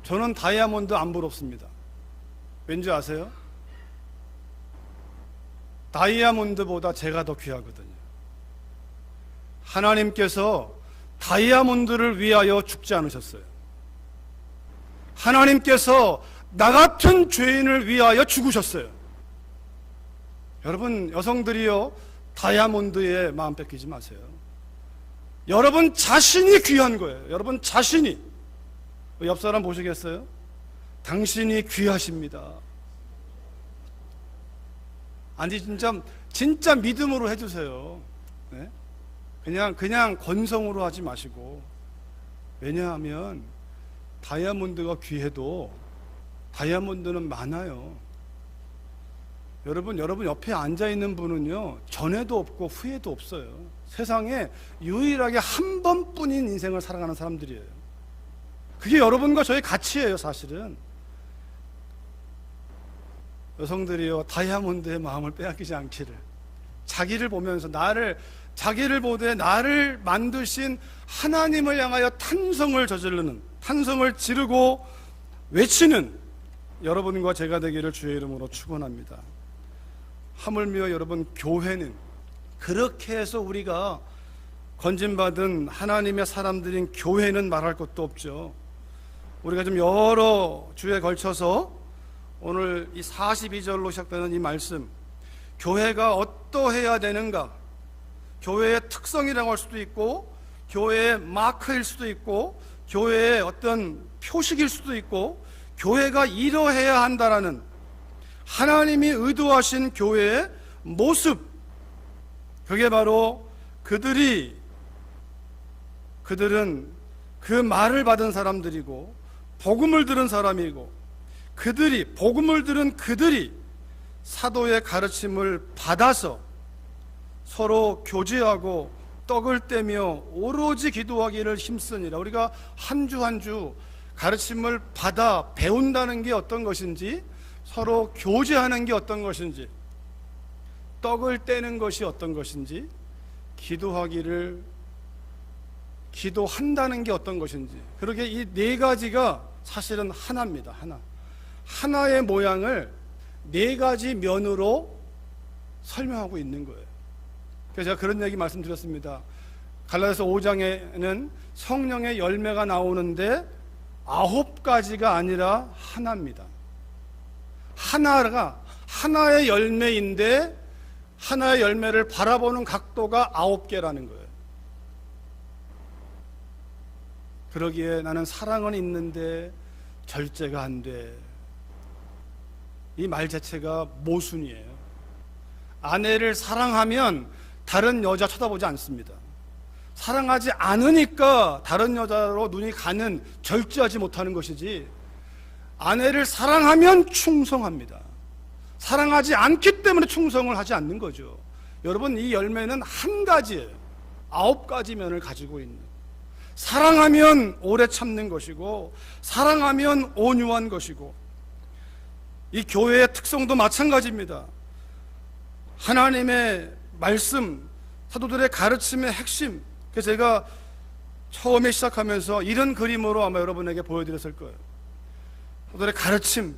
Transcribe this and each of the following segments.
저는 다이아몬드 안 부럽습니다. 왠지 아세요? 다이아몬드보다 제가 더 귀하거든요. 하나님께서 다이아몬드를 위하여 죽지 않으셨어요. 하나님께서 나 같은 죄인을 위하여 죽으셨어요. 여러분, 여성들이요, 다이아몬드에 마음 뺏기지 마세요. 여러분 자신이 귀한 거예요. 여러분 자신이. 옆 사람 보시겠어요? 당신이 귀하십니다. 아니, 진짜 믿음으로 해주세요. 네? 그냥 건성으로 하지 마시고. 왜냐하면 다이아몬드가 귀해도 다이아몬드는 많아요. 여러분 옆에 앉아있는 분은요, 전에도 없고 후에도 없어요. 세상에 유일하게 한 번뿐인 인생을 살아가는 사람들이에요. 그게 여러분과 저의 가치예요. 사실은 여성들이요, 다이아몬드의 마음을 빼앗기지 않기를, 자기를 보면서 자기를 보되 나를 만드신 하나님을 향하여 탄성을 저지르는, 탄성을 지르고 외치는 여러분과 제가 되기를 주의 이름으로 축원합니다. 하물며 여러분, 교회는 그렇게 해서 우리가 건진받은 하나님의 사람들인 교회는 말할 것도 없죠. 우리가 좀 여러 주에 걸쳐서 오늘 이 42절로 시작되는 이 말씀, 교회가 어떠해야 되는가, 교회의 특성이라고 할 수도 있고, 교회의 마크일 수도 있고, 교회의 어떤 표식일 수도 있고, 교회가 이러해야 한다라는 하나님이 의도하신 교회의 모습, 그게 바로 그들은 그 말을 받은 사람들이고 복음을 들은 사람이고, 복음을 들은 그들이 사도의 가르침을 받아서 서로 교제하고 떡을 떼며 오로지 기도하기를 힘쓰니라. 우리가 한 주 한 주 가르침을 받아 배운다는 게 어떤 것인지, 서로 교제하는 게 어떤 것인지, 떡을 떼는 것이 어떤 것인지, 기도한다는 게 어떤 것인지, 그렇게 이 네 가지가 사실은 하나입니다. 하나의 모양을 네 가지 면으로 설명하고 있는 거예요. 그래서 제가 그런 얘기 말씀드렸습니다. 갈라디아서 5장에는 성령의 열매가 나오는데 9가지가 아니라 하나입니다. 하나의 열매인데 하나의 열매를 바라보는 각도가 9개라는 거예요. 그러기에 나는 사랑은 있는데 절제가 안 돼. 이 말 자체가 모순이에요. 아내를 사랑하면 다른 여자 쳐다보지 않습니다. 사랑하지 않으니까 다른 여자로 눈이 가는, 절제하지 못하는 것이지, 아내를 사랑하면 충성합니다. 사랑하지 않기 때문에 충성을 하지 않는 거죠. 여러분, 이 열매는 한 가지예요. 9가지 면을 가지고 있는. 사랑하면 오래 참는 것이고, 사랑하면 온유한 것이고, 이 교회의 특성도 마찬가지입니다. 하나님의 말씀, 사도들의 가르침의 핵심. 그래서 제가 처음에 시작하면서 이런 그림으로 아마 여러분에게 보여드렸을 거예요. 사도들의 가르침,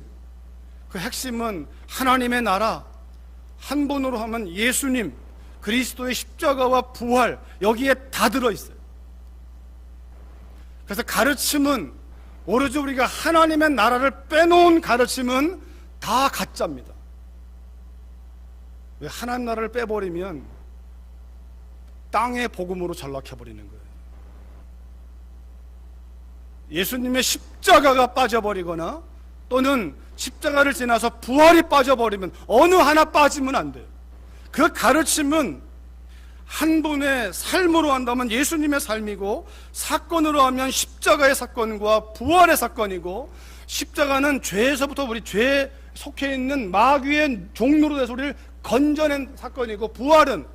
그 핵심은 하나님의 나라, 한 번으로 하면 예수님, 그리스도의 십자가와 부활, 여기에 다 들어있어요. 그래서 가르침은, 오로지 우리가 하나님의 나라를 빼놓은 가르침은 다 가짜입니다. 왜? 하나님 나라를 빼버리면 땅의 복음으로 전락해버리는 거예요. 예수님의 십자가가 빠져버리거나 또는 십자가를 지나서 부활이 빠져버리면 어느 하나 빠지면 안 돼요. 그 가르침은 한 분의 삶으로 한다면 예수님의 삶이고, 사건으로 하면 십자가의 사건과 부활의 사건이고, 십자가는 죄에서부터 우리 죄에 속해 있는 마귀의 종로로 돼서 우리를 건져낸 사건이고, 부활은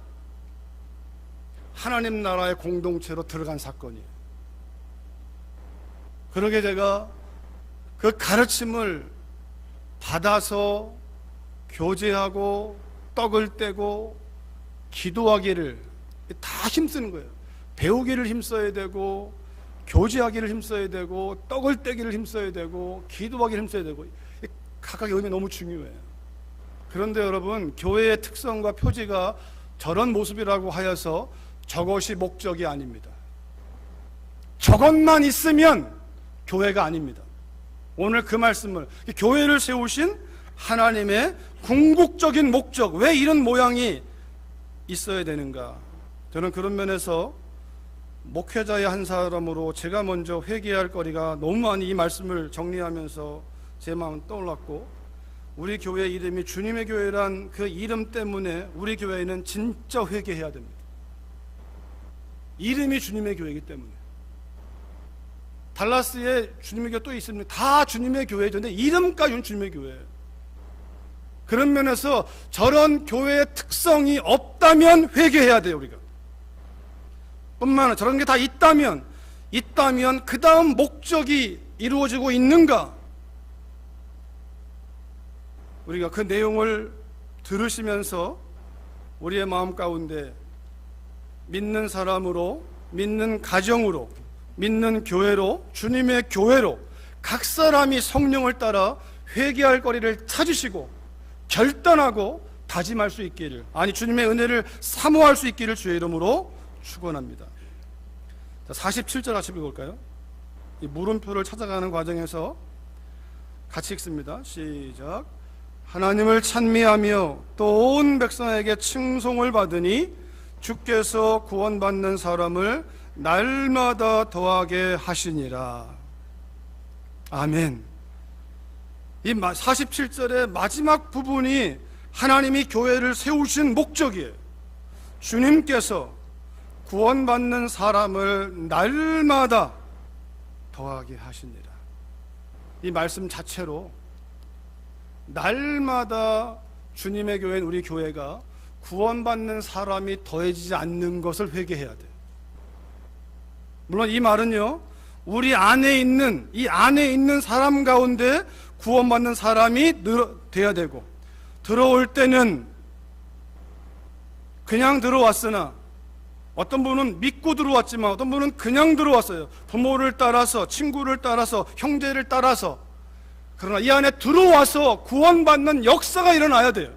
하나님 나라의 공동체로 들어간 사건이에요. 그러게 제가 그 가르침을 받아서 교제하고 떡을 떼고 기도하기를 다 힘쓰는 거예요. 배우기를 힘써야 되고, 교제하기를 힘써야 되고, 떡을 떼기를 힘써야 되고, 기도하기를 힘써야 되고, 각각의 의미 너무 중요해요. 그런데 여러분, 교회의 특성과 표지가 저런 모습이라고 하여서 저것이 목적이 아닙니다. 저것만 있으면 교회가 아닙니다. 오늘 그 말씀을, 교회를 세우신 하나님의 궁극적인 목적, 왜 이런 모양이 있어야 되는가? 저는 그런 면에서 목회자의 한 사람으로 제가 먼저 회개할 거리가 너무 많이 이 말씀을 정리하면서 제 마음은 떠올랐고, 우리 교회 이름이 주님의 교회란 그 이름 때문에 우리 교회는 진짜 회개해야 됩니다. 이름이 주님의 교회이기 때문에. 달라스에 주님의 교회 또 있습니다. 다 주님의 교회죠. 근데 이름까지는 주님의 교회예요. 그런 면에서 저런 교회의 특성이 없다면 회개해야 돼요, 우리가. 뿐만 아니라 저런 게 다 있다면 그 다음 목적이 이루어지고 있는가? 우리가 그 내용을 들으시면서 우리의 마음 가운데 믿는 사람으로, 믿는 가정으로, 믿는 교회로, 주님의 교회로 각 사람이 성령을 따라 회개할 거리를 찾으시고 결단하고 다짐할 수 있기를, 아니 주님의 은혜를 사모할 수 있기를 주의 이름으로 축원합니다. 47절 같이 읽어볼까요? 이 물음표를 찾아가는 과정에서 같이 읽습니다. 시작. 하나님을 찬미하며 또 온 백성에게 칭송을 받으니 주께서 구원받는 사람을 날마다 더하게 하시니라. 아멘. 이 47절의 마지막 부분이 하나님이 교회를 세우신 목적이에요. 주님께서 구원받는 사람을 날마다 더하게 하시니라. 이 말씀 자체로 날마다 주님의 교회인 우리 교회가 구원받는 사람이 더해지지 않는 것을 회개해야 돼요. 물론 이 말은요, 우리 안에 있는 사람 가운데 구원받는 사람이 돼야 되고, 들어올 때는 그냥 들어왔으나, 어떤 분은 믿고 들어왔지만 어떤 분은 그냥 들어왔어요. 부모를 따라서, 친구를 따라서, 형제를 따라서. 그러나 이 안에 들어와서 구원받는 역사가 일어나야 돼요.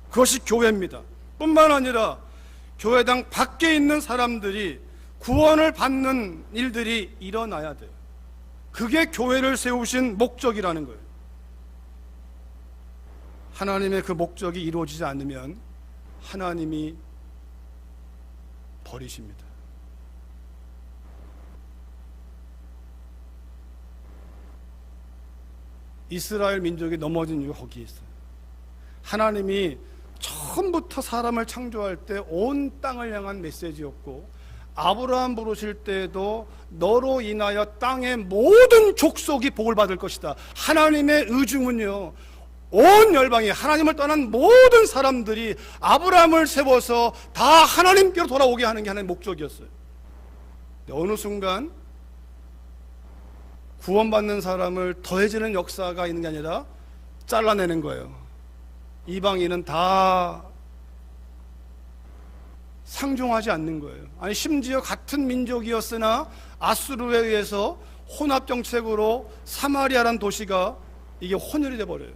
그것이 교회입니다. 뿐만 아니라 교회당 밖에 있는 사람들이 구원을 받는 일들이 일어나야 돼요. 그게 교회를 세우신 목적이라는 거예요. 하나님의 그 목적이 이루어지지 않으면 하나님이 버리십니다. 이스라엘 민족이 넘어진 이유가 거기에 있어요. 하나님이 처음부터 사람을 창조할 때 온 땅을 향한 메시지였고, 아브라함 부르실 때에도 너로 인하여 땅의 모든 족속이 복을 받을 것이다. 하나님의 의중은요, 온 열방이, 하나님을 떠난 모든 사람들이 아브라함을 세워서 다 하나님께로 돌아오게 하는 게 하나님의 목적이었어요. 어느 순간 구원받는 사람을 더해지는 역사가 있는 게 아니라 잘라내는 거예요. 이방인은 다 상종하지 않는 거예요. 아니, 심지어 같은 민족이었으나 아수르에 의해서 혼합정책으로 사마리아라는 도시가 이게 혼혈이 돼버려요.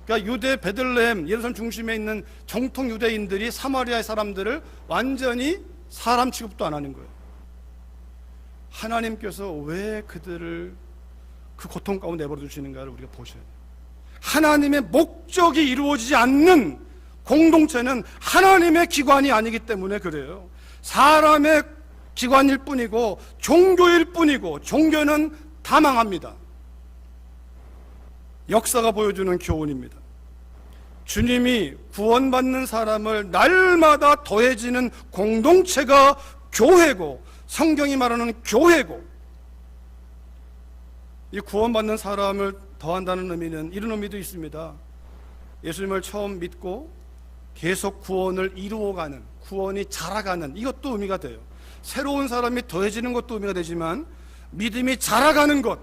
그러니까 유대 베들레헴, 예루살렘 중심에 있는 정통 유대인들이 사마리아의 사람들을 완전히 사람 취급도 안 하는 거예요. 하나님께서 왜 그들을 그 고통 가운데 내버려 두시는가를 우리가 보셔야 돼요. 하나님의 목적이 이루어지지 않는 공동체는 하나님의 기관이 아니기 때문에 그래요. 사람의 기관일 뿐이고 종교일 뿐이고, 종교는 다 망합니다. 역사가 보여주는 교훈입니다. 주님이 구원받는 사람을 날마다 더해지는 공동체가 교회고, 성경이 말하는 교회고, 이 구원받는 사람을 더한다는 의미는 이런 의미도 있습니다. 예수님을 처음 믿고 계속 구원을 이루어가는, 구원이 자라가는, 이것도 의미가 돼요. 새로운 사람이 더해지는 것도 의미가 되지만, 믿음이 자라가는 것,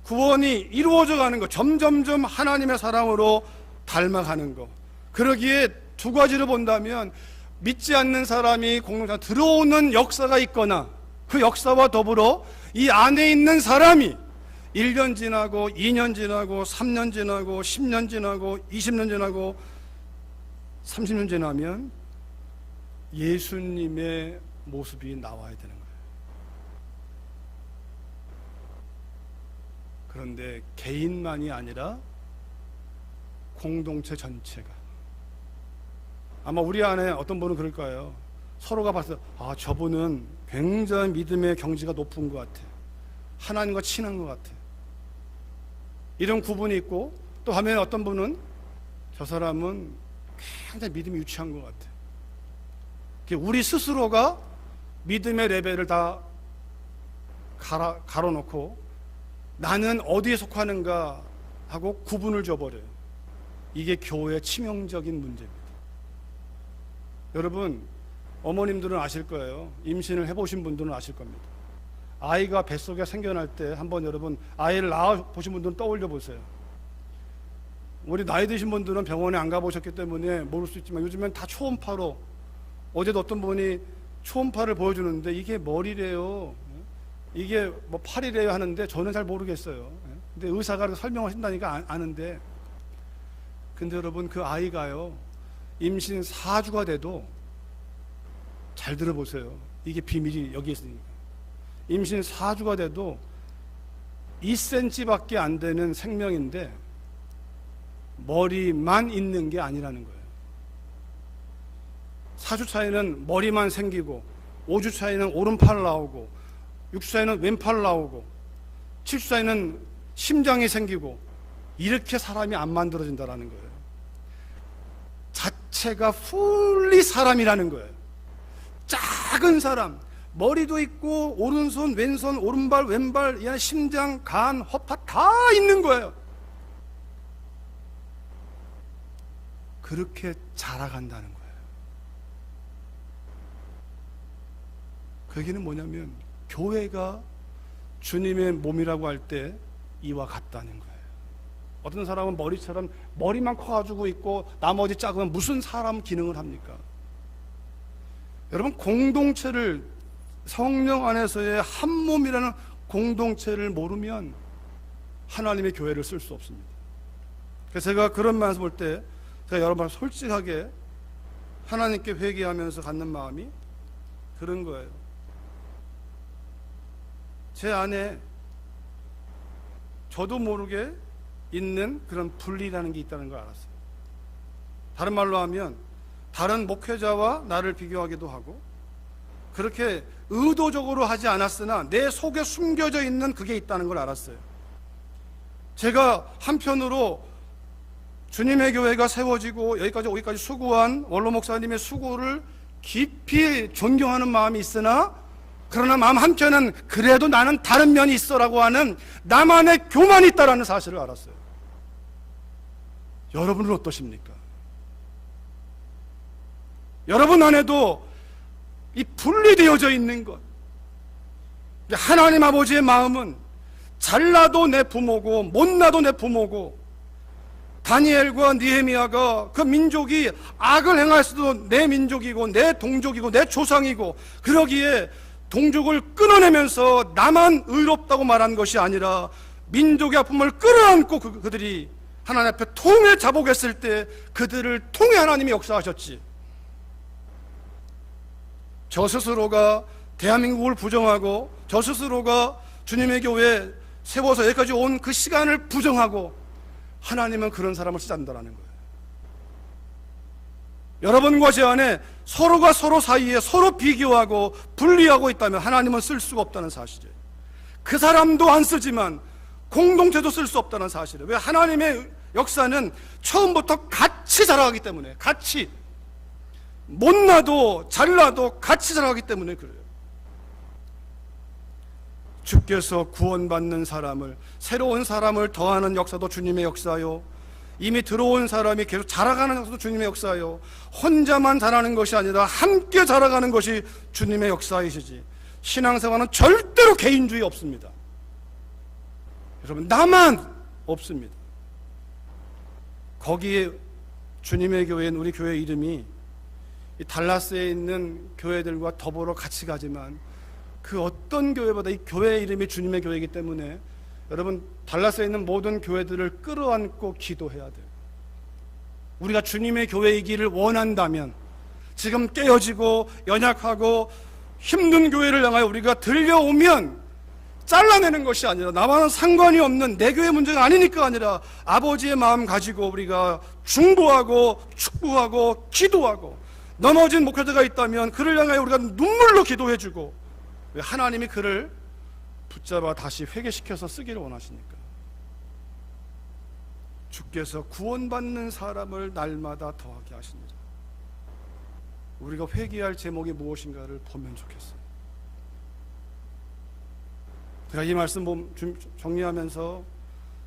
구원이 이루어져 가는 것, 점점점 하나님의 사랑으로 닮아가는 것. 그러기에 두 가지를 본다면, 믿지 않는 사람이 공동체 들어오는 역사가 있거나, 그 역사와 더불어 이 안에 있는 사람이 1년 지나고 2년 지나고 3년 지나고 10년 지나고 20년 지나고 30년 지나면 예수님의 모습이 나와야 되는 거예요. 그런데 개인만이 아니라 공동체 전체가, 아마 우리 안에 어떤 분은 그럴 거예요. 서로가 봐서 저분은 굉장히 믿음의 경지가 높은 것 같아, 하나님과 친한 것 같아, 이런 구분이 있고, 또 반면에 어떤 분은 저 사람은 굉장히 믿음이 유치한 것 같아. 우리 스스로가 믿음의 레벨을 다 가로놓고 나는 어디에 속하는가 하고 구분을 줘버려요. 이게 교회의 치명적인 문제입니다. 여러분, 어머님들은 아실 거예요. 임신을 해보신 분들은 아실 겁니다. 아이가 뱃속에 생겨날 때 한번 여러분 아이를 낳아보신 분들은 떠올려 보세요. 우리 나이 드신 분들은 병원에 안 가보셨기 때문에 모를 수 있지만 요즘엔 다 초음파로, 어제도 어떤 분이 초음파를 보여주는데 이게 머리래요, 이게 뭐 팔이래요 하는데 저는 잘 모르겠어요. 근데 의사가 설명하신다니까 아는데, 근데 여러분 그 아이가요 임신 4주가 돼도, 잘 들어보세요, 이게 비밀이 여기 있으니까, 임신 4주가 돼도 2cm밖에 안 되는 생명인데 머리만 있는 게 아니라는 거예요. 4주 차이는 머리만 생기고, 5주 차이는 오른팔 나오고, 6주 차이는 왼팔 나오고, 7주 차이는 심장이 생기고, 이렇게 사람이 안 만들어진다라는 거예요. 자체가 풀리 사람이라는 거예요. 작은 사람, 머리도 있고 오른손, 왼손, 오른발, 왼발, 심장, 간, 허파 다 있는 거예요. 그렇게 자라간다는 거예요. 그 얘기는 뭐냐면 교회가 주님의 몸이라고 할 때 이와 같다는 거예요. 어떤 사람은 머리처럼 머리만 커가지고 있고 나머지 작으면 무슨 사람 기능을 합니까? 여러분, 공동체를, 성령 안에서의 한 몸이라는 공동체를 모르면 하나님의 교회를 쓸 수 없습니다. 그래서 제가 그런 말씀 볼 때 제가 여러분 솔직하게 하나님께 회개하면서 갖는 마음이 그런 거예요. 제 안에 저도 모르게 있는 그런 분리라는 게 있다는 걸 알았어요. 다른 말로 하면 다른 목회자와 나를 비교하기도 하고, 그렇게 의도적으로 하지 않았으나 내 속에 숨겨져 있는 그게 있다는 걸 알았어요. 제가 한편으로 주님의 교회가 세워지고 여기까지 오기까지 수고한 원로 목사님의 수고를 깊이 존경하는 마음이 있으나, 그러나 마음 한켠은 그래도 나는 다른 면이 있어라고 하는 나만의 교만이 있다라는 사실을 알았어요. 여러분은 어떠십니까? 여러분 안에도 이 분리되어져 있는 것, 하나님 아버지의 마음은 잘나도 내 부모고 못나도 내 부모고, 다니엘과 느헤미야가 그 민족이 악을 행할수도 내 민족이고 내 동족이고 내 조상이고, 그러기에 동족을 끊어내면서 나만 의롭다고 말한 것이 아니라 민족의 아픔을 끌어안고 그들이 하나님 앞에 통해 자복했을 때 그들을 통해 하나님이 역사하셨지. 저 스스로가 대한민국을 부정하고, 저 스스로가 주님의 교회 세워서 여기까지 온 그 시간을 부정하고, 하나님은 그런 사람을 쓰지 않는다는 거예요. 여러분과 제 안에 서로가 서로 사이에 서로 비교하고 분리하고 있다면 하나님은 쓸 수가 없다는 사실이에요. 그 사람도 안 쓰지만 공동체도 쓸 수 없다는 사실이에요. 왜? 하나님의 역사는 처음부터 같이 자라가기 때문에, 같이 못나도 잘나도 같이 자라가기 때문에 그래요. 주께서 구원받는 사람을, 새로운 사람을 더하는 역사도 주님의 역사요, 이미 들어온 사람이 계속 자라가는 역사도 주님의 역사요, 혼자만 자라는 것이 아니라 함께 자라가는 것이 주님의 역사이시지, 신앙생활은 절대로 개인주의 없습니다. 여러분, 나만 없습니다. 거기에 주님의 교회인 우리 교회 이름이 이 달라스에 있는 교회들과 더불어 같이 가지만 그 어떤 교회보다 이 교회 이름이 주님의 교회이기 때문에 여러분, 달라스에 있는 모든 교회들을 끌어안고 기도해야 돼요. 우리가 주님의 교회이기를 원한다면 지금 깨어지고 연약하고 힘든 교회를 향하여 우리가 들려오면 잘라내는 것이 아니라, 나와는 상관이 없는 내 교회 문제가 아니니까 아니라 아버지의 마음 가지고 우리가 중보하고 축복하고 기도하고, 넘어진 목회자가 있다면 그를 향하여 우리가 눈물로 기도해주고, 왜 하나님이 그를 붙잡아 다시 회개시켜서 쓰기를 원하시니까. 주께서 구원받는 사람을 날마다 더하게 하시니라. 우리가 회개할 제목이 무엇인가를 보면 좋겠어요. 제가 이 말씀 정리하면서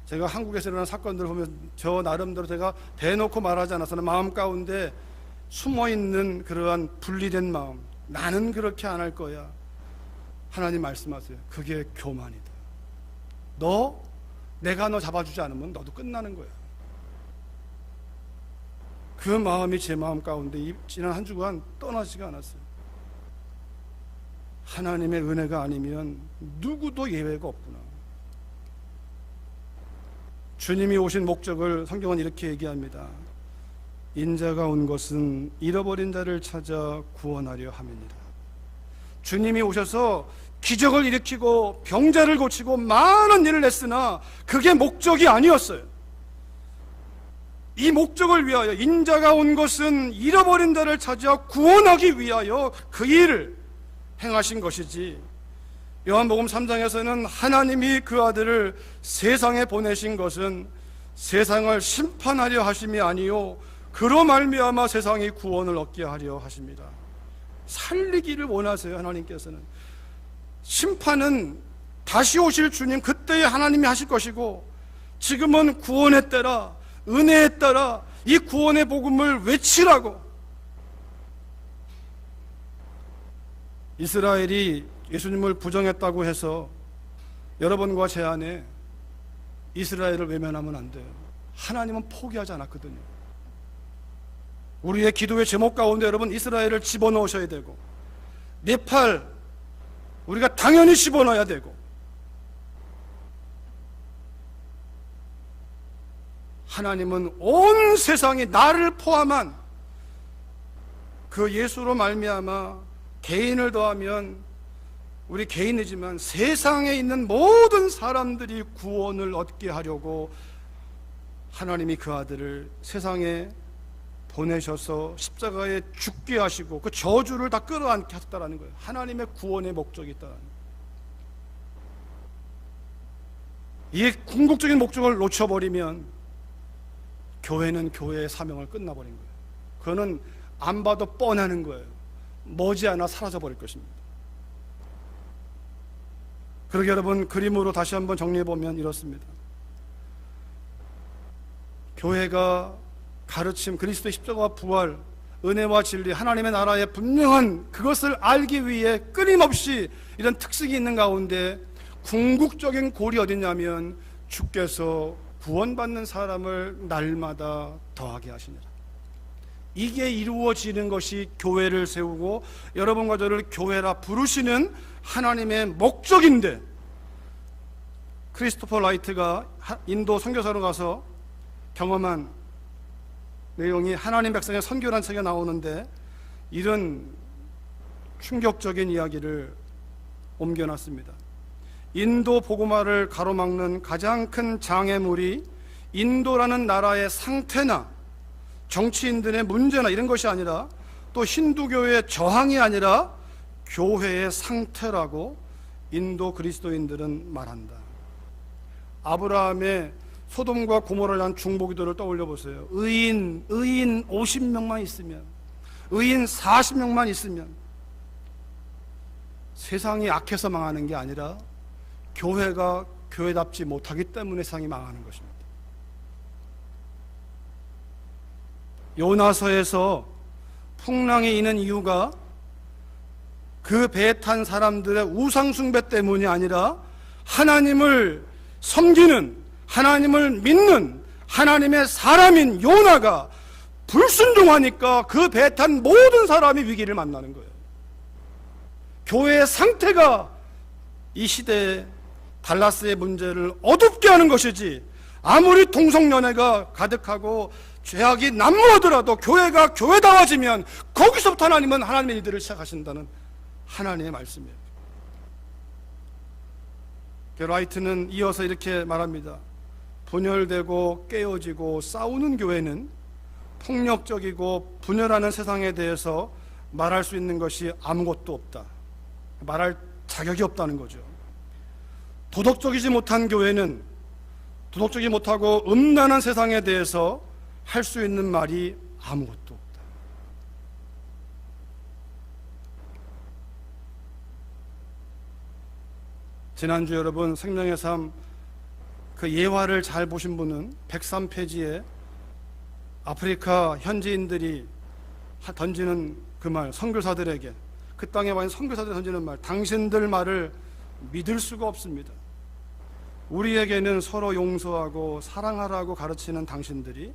제가 한국에서 일어난 사건들을 보면 저 나름대로 제가 대놓고 말하지 않아서는 마음 가운데 숨어있는 그러한 분리된 마음, 나는 그렇게 안 할 거야. 하나님 말씀하세요. 그게 교만이다. 내가 너 잡아주지 않으면 너도 끝나는 거야. 그 마음이 제 마음 가운데 지난 한 주간 떠나지가 않았어요. 하나님의 은혜가 아니면 누구도 예외가 없구나. 주님이 오신 목적을 성경은 이렇게 얘기합니다. 인자가 온 것은 잃어버린 자를 찾아 구원하려 함이니라. 주님이 오셔서 기적을 일으키고 병자를 고치고 많은 일을 했으나 그게 목적이 아니었어요. 이 목적을 위하여, 인자가 온 것은 잃어버린 자를 찾아 구원하기 위하여 그 일을 행하신 것이지, 요한복음 3장에서는 하나님이 그 아들을 세상에 보내신 것은 세상을 심판하려 하심이 아니요 그로 말미암아 세상이 구원을 얻게 하려 하십니다. 살리기를 원하세요. 하나님께서는 심판은 다시 오실 주님 그때에 하나님이 하실 것이고, 지금은 구원의 때라, 은혜에 따라 이 구원의 복음을 외치라고. 이스라엘이 예수님을 부정했다고 해서 여러분과 제 안에 이스라엘을 외면하면 안 돼요. 하나님은 포기하지 않았거든요. 우리의 기도의 제목 가운데 여러분, 이스라엘을 집어넣으셔야 되고, 네팔 우리가 당연히 집어넣어야 되고, 하나님은 온 세상이 나를 포함한 그 예수로 말미암아 개인을 더하면 우리 개인이지만 세상에 있는 모든 사람들이 구원을 얻게 하려고 하나님이 그 아들을 세상에 보내셔서 십자가에 죽게 하시고 그 저주를 다 끌어안게 하셨다는 거예요. 하나님의 구원의 목적이 있다는 거예요. 이 궁극적인 목적을 놓쳐버리면 교회는 교회의 사명을 끝나버린 거예요. 그거는 안 봐도 뻔하는 거예요. 머지않아 사라져버릴 것입니다. 그러게 여러분, 그림으로 다시 한번 정리해보면 이렇습니다. 교회가 가르침, 그리스도의 십자가와 부활, 은혜와 진리, 하나님의 나라의 분명한 그것을 알기 위해 끊임없이 이런 특색이 있는 가운데 궁극적인 골이 어디냐면 주께서 구원받는 사람을 날마다 더하게 하시니라. 이게 이루어지는 것이 교회를 세우고 여러분과 저를 교회라 부르시는 하나님의 목적인데, 크리스토퍼 라이트가 인도 선교사로 가서 경험한 내용이 하나님 백성의 선교라는 책에 나오는데, 이런 충격적인 이야기를 옮겨놨습니다. 인도 복음화를 가로막는 가장 큰 장애물이 인도라는 나라의 상태나 정치인들의 문제나 이런 것이 아니라, 또 힌두교의 저항이 아니라 교회의 상태라고 인도 그리스도인들은 말한다. 아브라함의 소돔과 고모라를 한 중보기도를 떠올려 보세요. 의인 50명만 있으면, 의인 40명만 있으면 세상이 악해서 망하는 게 아니라 교회가 교회답지 못하기 때문에 세상이 망하는 것입니다. 요나서에서 풍랑이 있는 이유가 그 배에 탄 사람들의 우상숭배 때문이 아니라 하나님을 섬기는, 하나님을 믿는 하나님의 사람인 요나가 불순종하니까 그 배에 탄 모든 사람이 위기를 만나는 거예요. 교회의 상태가 이 시대에 달라스의 문제를 어둡게 하는 것이지, 아무리 동성연애가 가득하고 죄악이 난무하더라도 교회가 교회다워지면 거기서부터 하나님은 하나님의 일들을 시작하신다는 하나님의 말씀이에요. 라이트는 이어서 이렇게 말합니다. 분열되고 깨어지고 싸우는 교회는 폭력적이고 분열하는 세상에 대해서 말할 수 있는 것이 아무것도 없다. 말할 자격이 없다는 거죠. 도덕적이지 못한 교회는 도덕적이지 못하고 음란한 세상에 대해서 할 수 있는 말이 아무것도 없다. 지난주 여러분 생명의 삶 그 예화를 잘 보신 분은 103페이지에 아프리카 현지인들이 던지는 그 말, 선교사들에게, 그 땅에 와 있는 선교사들이 던지는 말, 당신들 말을 믿을 수가 없습니다. 우리에게는 서로 용서하고 사랑하라고 가르치는 당신들이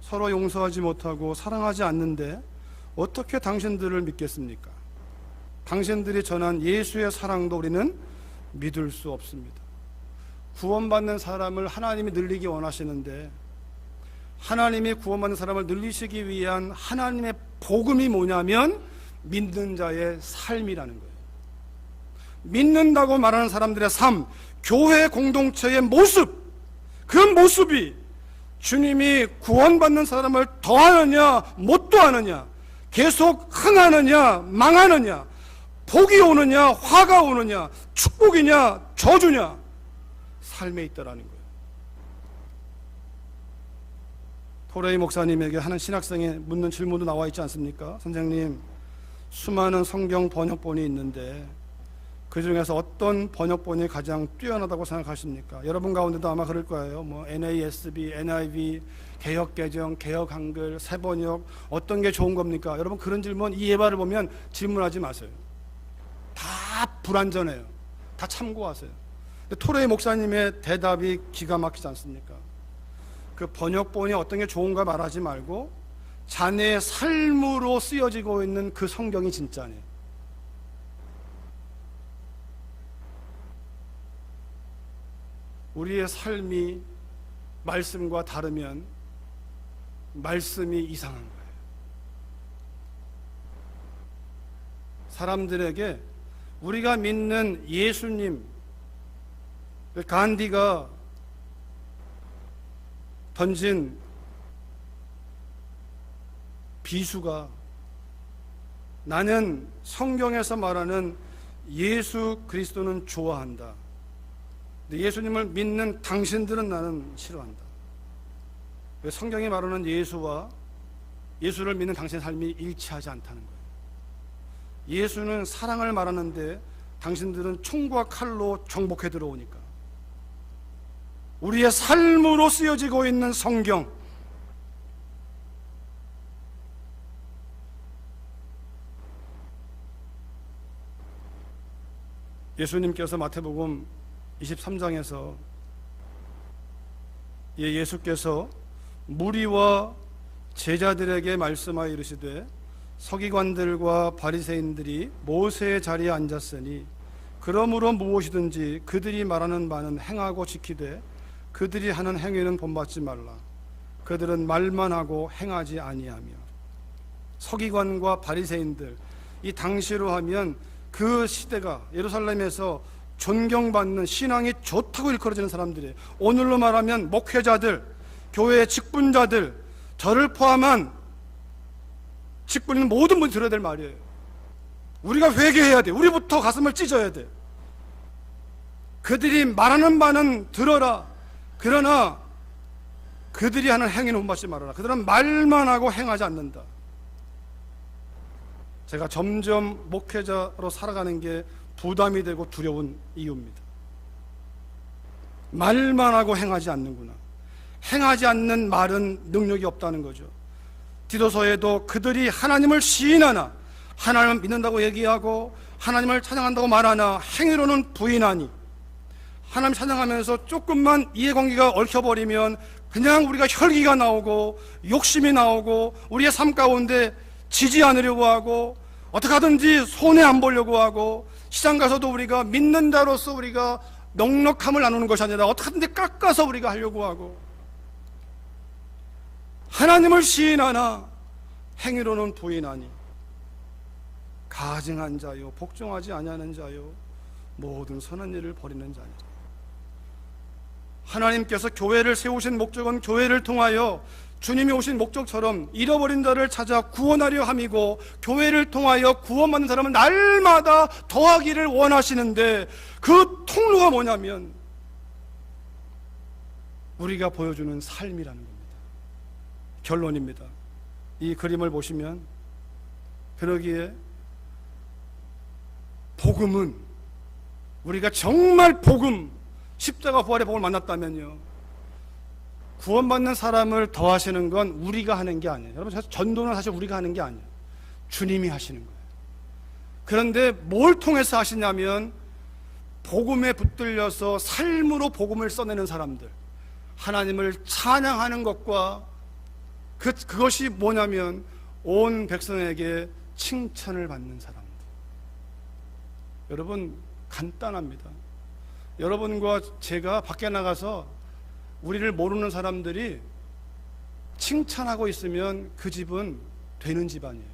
서로 용서하지 못하고 사랑하지 않는데 어떻게 당신들을 믿겠습니까? 당신들이 전한 예수의 사랑도 우리는 믿을 수 없습니다. 구원받는 사람을 하나님이 늘리기 원하시는데, 하나님이 구원받는 사람을 늘리시기 위한 하나님의 복음이 뭐냐면 믿는 자의 삶이라는 거예요. 믿는다고 말하는 사람들의 삶, 교회 공동체의 모습, 그 모습이 주님이 구원받는 사람을 더하느냐 못 더하느냐, 계속 흥하느냐 망하느냐, 복이 오느냐 화가 오느냐, 축복이냐 저주냐, 삶에 있다라는 거예요. 토레이 목사님에게 하는 신학생이 묻는 질문도 나와 있지 않습니까? 선생님, 수많은 성경 번역본이 있는데 그 중에서 어떤 번역본이 가장 뛰어나다고 생각하십니까? 여러분 가운데도 아마 그럴 거예요. 뭐 NASB, NIV, 개역개정, 개역한글, 새번역, 어떤 게 좋은 겁니까? 여러분 그런 질문, 이 예화를 보면 질문하지 마세요. 다 불완전해요. 다 참고하세요. 근데 토레이 목사님의 대답이 기가 막히지 않습니까? 그 번역본이 어떤 게 좋은가 말하지 말고 자네의 삶으로 쓰여지고 있는 그 성경이 진짜네. 우리의 삶이 말씀과 다르면 말씀이 이상한 거예요. 사람들에게 우리가 믿는 예수님, 간디가 던진 비수가, 나는 성경에서 말하는 예수 그리스도는 좋아한다, 예수님을 믿는 당신들은 나는 싫어한다. 왜? 성경이 말하는 예수와 예수를 믿는 당신의 삶이 일치하지 않다는 거예요. 예수는 사랑을 말하는데 당신들은 총과 칼로 정복해 들어오니까. 우리의 삶으로 쓰여지고 있는 성경, 예수님께서 마태복음 23장에서 예수께서 무리와 제자들에게 말씀하여 이르시되, 서기관들과 바리새인들이 모세의 자리에 앉았으니 그러므로 무엇이든지 그들이 말하는 바는 행하고 지키되 그들이 하는 행위는 본받지 말라. 그들은 말만 하고 행하지 아니하며. 서기관과 바리새인들, 이 당시로 하면 그 시대가 예루살렘에서 존경받는, 신앙이 좋다고 일컬어지는 사람들이에요. 오늘로 말하면 목회자들, 교회의 직분자들, 저를 포함한 직분 있는 모든 분이 들어야 될 말이에요. 우리가 회개해야 돼. 우리부터 가슴을 찢어야 돼. 그들이 말하는 바는 들어라. 그러나 그들이 하는 행위는 본받지 말아라. 그들은 말만 하고 행하지 않는다. 제가 점점 목회자로 살아가는 게 부담이 되고 두려운 이유입니다. 말만 하고 행하지 않는구나. 행하지 않는 말은 능력이 없다는 거죠. 디도서에도 그들이 하나님을 시인하나, 하나님을 믿는다고 얘기하고 하나님을 찬양한다고 말하나 행위로는 부인하니, 하나님 찬양하면서 조금만 이해관계가 얽혀버리면 그냥 우리가 혈기가 나오고 욕심이 나오고 우리의 삶 가운데 지지 않으려고 하고 어떻게 하든지 손해 안 보려고 하고, 시장 가서도 우리가 믿는 자로서 우리가 넉넉함을 나누는 것이 아니라 어떻게 하든지 깎아서 우리가 하려고 하고, 하나님을 시인하나 행위로는 부인하니 가증한 자요 복종하지 아니하는 자요 모든 선한 일을 벌이는 자니라. 하나님께서 교회를 세우신 목적은 교회를 통하여 주님이 오신 목적처럼 잃어버린 자를 찾아 구원하려 함이고, 교회를 통하여 구원받는 사람은 날마다 더하기를 원하시는데, 그 통로가 뭐냐면 우리가 보여주는 삶이라는 겁니다. 결론입니다. 이 그림을 보시면, 그러기에 복음은, 우리가 정말 복음, 십자가 부활의 복을 만났다면요, 구원받는 사람을 더하시는 건 우리가 하는 게 아니에요. 여러분, 사실 전도는 사실 우리가 하는 게 아니에요. 주님이 하시는 거예요. 그런데 뭘 통해서 하시냐면, 복음에 붙들려서 삶으로 복음을 써내는 사람들, 하나님을 찬양하는 것과 그것이 뭐냐면 온 백성에게 칭찬을 받는 사람들. 여러분, 간단합니다. 여러분과 제가 밖에 나가서 우리를 모르는 사람들이 칭찬하고 있으면 그 집은 되는 집안이에요.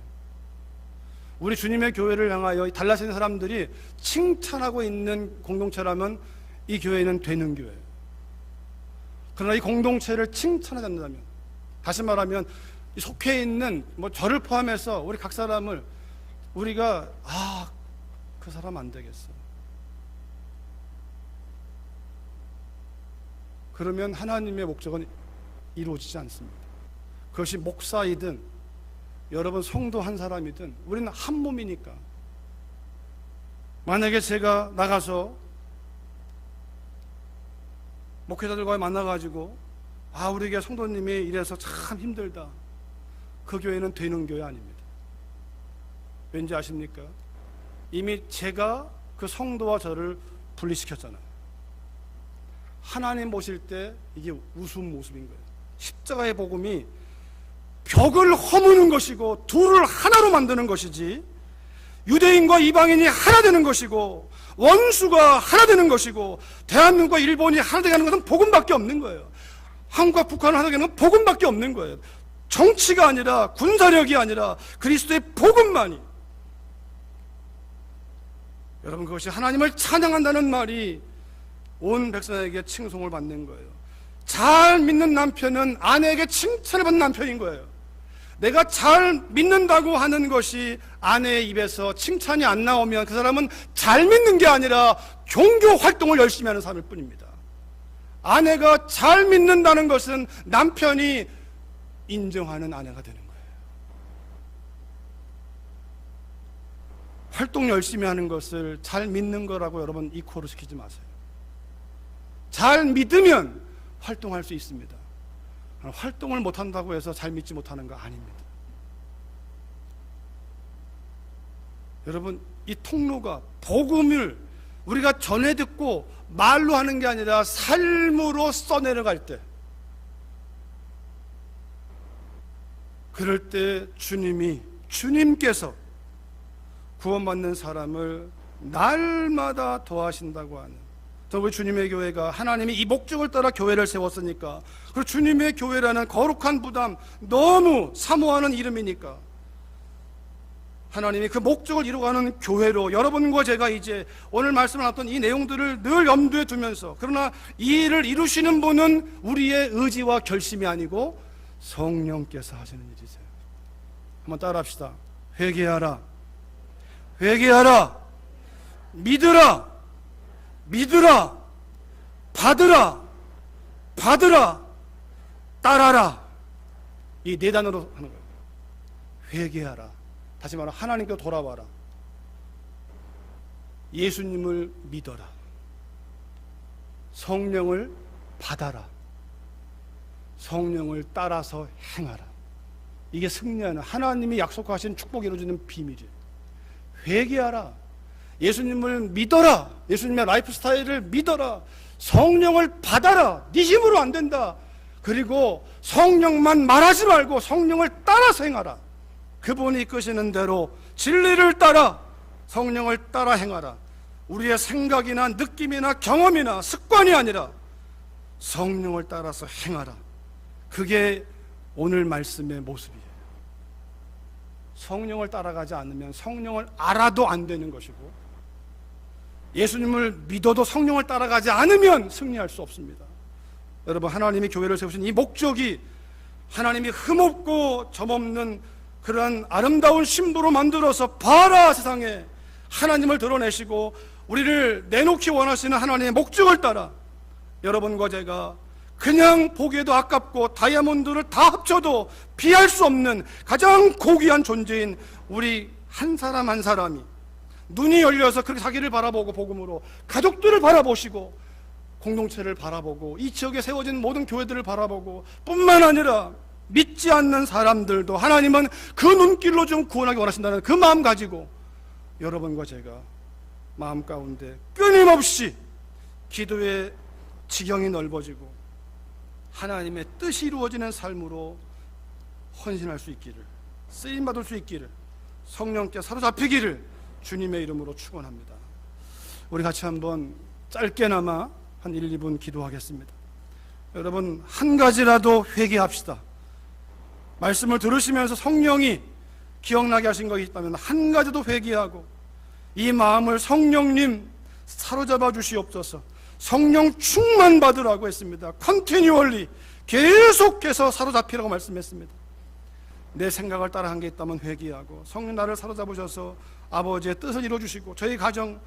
우리 주님의 교회를 향하여 달라서 있는 사람들이 칭찬하고 있는 공동체라면 이 교회는 되는 교회예요. 그러나 이 공동체를 칭찬하지 않는다면, 다시 말하면 속해 있는 저를 포함해서 우리 각 사람을 우리가 그 사람 안 되겠어, 그러면 하나님의 목적은 이루어지지 않습니다. 그것이 목사이든 여러분 성도 한 사람이든 우리는 한 몸이니까. 만약에 제가 나가서 목회자들과 만나가지고 우리 교회 성도님이 이래서 참 힘들다, 그 교회는 되는 교회 아닙니다. 왠지 아십니까? 이미 제가 그 성도와 저를 분리시켰잖아요. 하나님 보실 때 이게 우스운 모습인 거예요. 십자가의 복음이 벽을 허무는 것이고 둘을 하나로 만드는 것이지, 유대인과 이방인이 하나 되는 것이고 원수가 하나 되는 것이고 대한민국과 일본이 하나 되게 하는 것은 복음밖에 없는 거예요. 한국과 북한을 하나 되게 하는 건 복음밖에 없는 거예요. 정치가 아니라, 군사력이 아니라 그리스도의 복음만이. 여러분, 그것이 하나님을 찬양한다는 말이 온 백성에게 칭송을 받는 거예요. 잘 믿는 남편은 아내에게 칭찬을 받는 남편인 거예요. 내가 잘 믿는다고 하는 것이 아내의 입에서 칭찬이 안 나오면 그 사람은 잘 믿는 게 아니라 종교 활동을 열심히 하는 사람일 뿐입니다. 아내가 잘 믿는다는 것은 남편이 인정하는 아내가 되는 거예요. 활동 열심히 하는 것을 잘 믿는 거라고 여러분 이코로 시키지 마세요. 잘 믿으면 활동할 수 있습니다. 활동을 못한다고 해서 잘 믿지 못하는 거 아닙니다. 여러분, 이 통로가 복음을 우리가 전해 듣고 말로 하는 게 아니라 삶으로 써내려갈 때, 그럴 때 주님께서 구원받는 사람을 날마다 더하신다고 하는, 우리 주님의 교회가 하나님이 이 목적을 따라 교회를 세웠으니까, 그리고 주님의 교회라는 거룩한 부담, 너무 사모하는 이름이니까 하나님이 그 목적을 이루어가는 교회로 여러분과 제가 이제 오늘 말씀을 나눴던 이 내용들을 늘 염두에 두면서, 그러나 이 일을 이루시는 분은 우리의 의지와 결심이 아니고 성령께서 하시는 일이세요. 한번 따라합시다. 회개하라, 회개하라, 믿으라, 믿으라, 받으라, 받으라, 따라라. 이 네 단어로 하는 거예요. 회개하라, 다시 말하면 하나님께 돌아와라, 예수님을 믿어라, 성령을 받아라, 성령을 따라서 행하라. 이게 승리하는, 하나님이 약속하신 축복이 이루어지는 비밀이에요. 회개하라, 예수님을 믿어라, 예수님의 라이프 스타일을 믿어라, 성령을 받아라. 네 힘으로 안 된다. 그리고 성령만 말하지 말고 성령을 따라서 행하라. 그분이 이끄시는 대로 진리를 따라 성령을 따라 행하라. 우리의 생각이나 느낌이나 경험이나 습관이 아니라 성령을 따라서 행하라. 그게 오늘 말씀의 모습이에요. 성령을 따라가지 않으면 성령을 알아도 안 되는 것이고, 예수님을 믿어도 성령을 따라가지 않으면 승리할 수 없습니다. 여러분, 하나님이 교회를 세우신 이 목적이 하나님이 흠없고 점없는 그러한 아름다운 신부로 만들어서 봐라 세상에 하나님을 드러내시고 우리를 내놓기 원하시는 하나님의 목적을 따라 여러분과 제가 그냥 보기에도 아깝고 다이아몬드를 다 합쳐도 비할 수 없는 가장 고귀한 존재인 우리 한 사람 한 사람이 눈이 열려서 그렇게 자기를 바라보고 복음으로 가족들을 바라보시고 공동체를 바라보고 이 지역에 세워진 모든 교회들을 바라보고 뿐만 아니라 믿지 않는 사람들도 하나님은 그 눈길로 좀 구원하기 원하신다는 그 마음 가지고 여러분과 제가 마음 가운데 끊임없이 기도의 지경이 넓어지고 하나님의 뜻이 이루어지는 삶으로 헌신할 수 있기를, 쓰임받을 수 있기를, 성령께 사로잡히기를 주님의 이름으로 축원합니다. 우리 같이 한번 짧게나마 한 1, 2분 기도하겠습니다. 여러분, 한 가지라도 회개합시다. 말씀을 들으시면서 성령이 기억나게 하신 것이 있다면 한 가지도 회개하고 이 마음을 성령님 사로잡아 주시옵소서. 성령 충만 받으라고 했습니다. 컨티뉴얼리 계속해서 사로잡히라고 말씀했습니다. 내 생각을 따라 한 게 있다면 회개하고 성령 나를 사로잡으셔서 아버지의 뜻을 이루어주시고 저희 가정,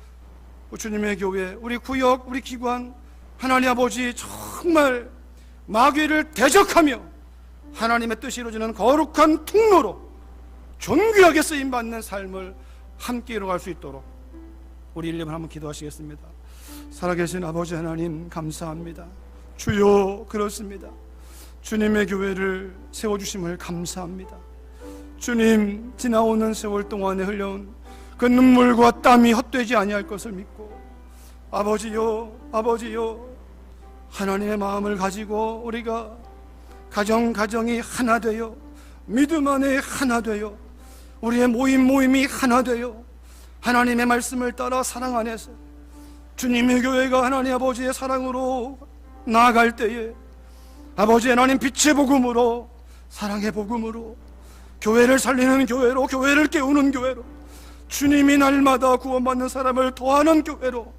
주님의 교회, 우리 구역, 우리 기관, 하나님 아버지 정말 마귀를 대적하며 하나님의 뜻이 이루어지는 거룩한 통로로 존귀하게 쓰임받는 삶을 함께 이루어갈 수 있도록 우리 1년 한번 기도하시겠습니다. 살아계신 아버지 하나님 감사합니다. 주여, 그렇습니다. 주님의 교회를 세워주심을 감사합니다. 주님, 지나오는 세월 동안에 흘려온 그 눈물과 땀이 헛되지 아니할 것을 믿고 아버지요, 아버지요, 하나님의 마음을 가지고 우리가 가정이 하나 되어 믿음 안에 하나 되어 우리의 모임이 하나 되어 하나님의 말씀을 따라 사랑 안에서 주님의 교회가 하나님 아버지의 사랑으로 나아갈 때에 아버지 하나님 빛의 복음으로, 사랑의 복음으로, 교회를 살리는 교회로, 교회를 깨우는 교회로, 주님이 날마다 구원받는 사람을 도하는 교회로,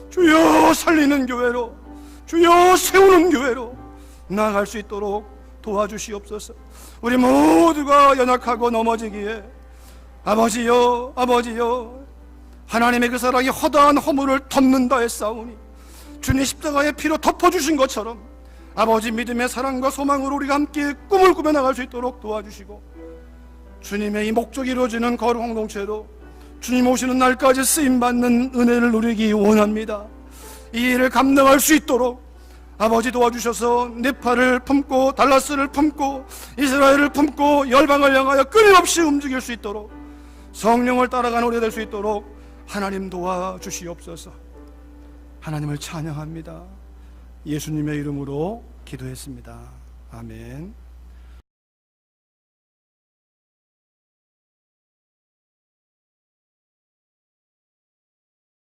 주여 살리는 교회로, 주여 세우는 교회로 나아갈 수 있도록 도와주시옵소서. 우리 모두가 연약하고 넘어지기에 아버지여, 아버지여, 하나님의 그 사랑이 허다한 허물을 덮는다 했사오니 주님 십자가의 피로 덮어주신 것처럼 아버지 믿음의 사랑과 소망으로 우리가 함께 꿈을 꾸며 나갈 수 있도록 도와주시고 주님의 이 목적이 이루어지는 거룩 공동체로 주님 오시는 날까지 쓰임받는 은혜를 누리기 원합니다. 이 일을 감당할 수 있도록 아버지 도와주셔서 네팔을 품고 달라스를 품고 이스라엘을 품고 열방을 향하여 끊임없이 움직일 수 있도록 성령을 따라가는 우리가 될 수 있도록 하나님 도와주시옵소서. 하나님을 찬양합니다. 예수님의 이름으로 기도했습니다. 아멘.